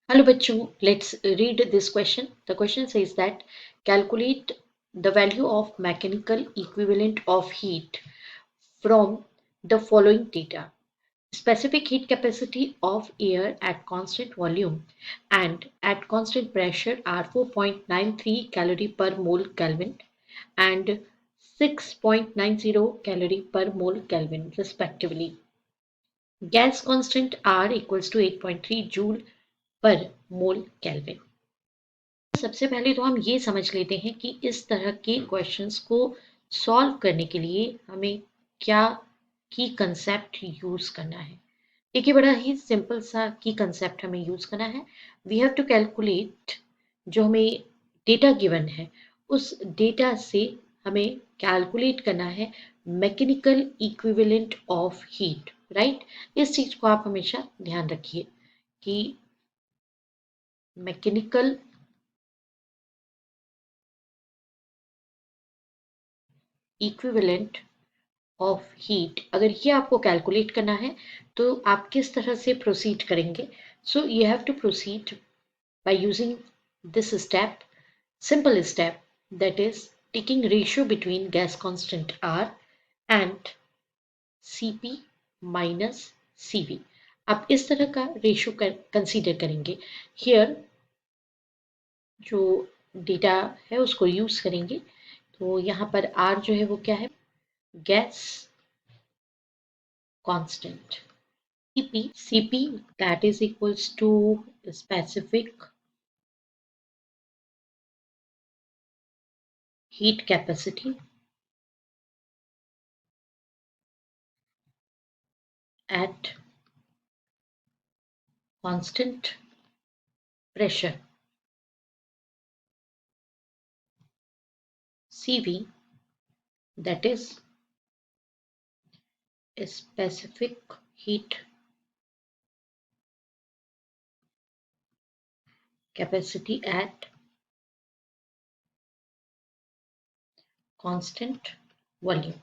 Hello bachcho, let's read this question. The question says that calculate the value of mechanical equivalent of heat from the following data. Specific heat capacity of air at constant volume and at constant pressure are 4.93 calorie per mole Kelvin and 6.90 calorie per mole Kelvin respectively. Gas constant R equals to 8.3 joule पर मोल kelvin. सबसे पहले तो हम ये समझ लेते हैं कि इस तरह के क्वेश्चंस को सॉल्व करने के लिए हमें क्या की कंसेप्ट यूज करना है। देखिए बड़ा ही सिंपल सा की कंसेप्ट हमें यूज करना है। वी हैव टू कैलकुलेट जो हमें डेटा गिवन है उस डेटा से हमें कैलकुलेट करना है mechanical equivalent of heat, right. इस चीज को आप हमेशा ध्यान रखिए कि मैकेनिकल इक्विवेलेंट ऑफ हीट अगर ये आपको कैलकुलेट करना है तो आप किस तरह से प्रोसीड करेंगे। So you have to proceed by using this step, simple step, that is taking ratio between gas constant R and Cp minus Cv। आप इस तरह का रेशियो कंसीडर करेंगे। हियर जो डेटा है उसको यूज करेंगे। तो यहाँ पर R जो है वो क्या है, gas constant। Cp that is equals to specific heat capacity at constant pressure। Cv that is specific heat capacity at constant volume।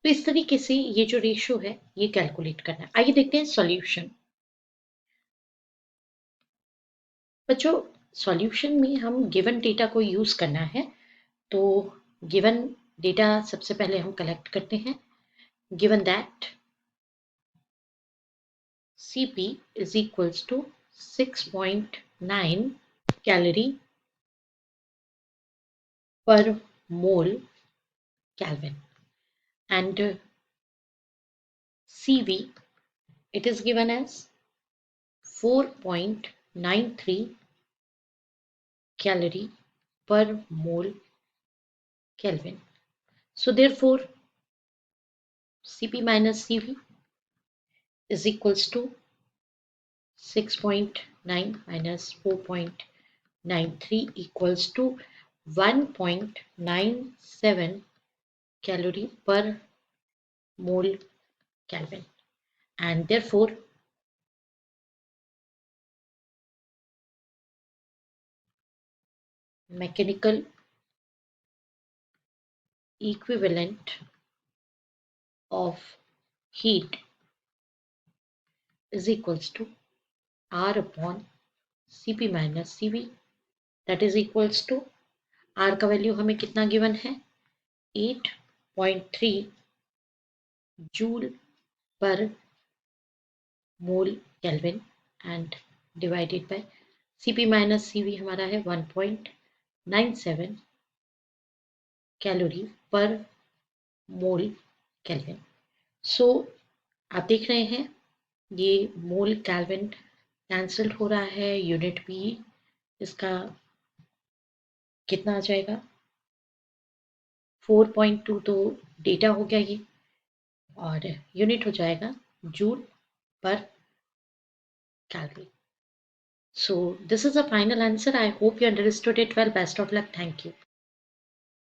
तो इस तरीके से ये जो रेशियो है ये कैलकुलेट करना है। आइए देखते हैं सॉल्यूशन। बच्चों सॉल्यूशन में हम गिवन डेटा को यूज करना है। तो गिवन डेटा सबसे पहले हम कलेक्ट करते हैं। Given that Cp is equals to 6.9 calorie per mole Kelvin and Cv it is given as 4.93 calorie per mole Kelvin। So therefore Cp minus Cv is equals to 6.9 minus 4.93 equals to 1.97 calorie per mole Kelvin, and therefore mechanical equivalent of heat is equals to R upon Cp minus Cv, that is equals to R का value हमें कितना given है 8.3 joule पर मोल kelvin and divided by Cp minus Cv हमारा है 1.97 calorie पर मोल kelvin. सो आप देख रहे हैं ये मोल केल्विन कैंसिल हो रहा है, यूनिट भी इसका कितना आ जाएगा 4.2 तो डेटा हो गया ये, और यूनिट हो जाएगा जूल पर calorie. So this is a final answer. I hope you understood it well. Best of luck. Thank you.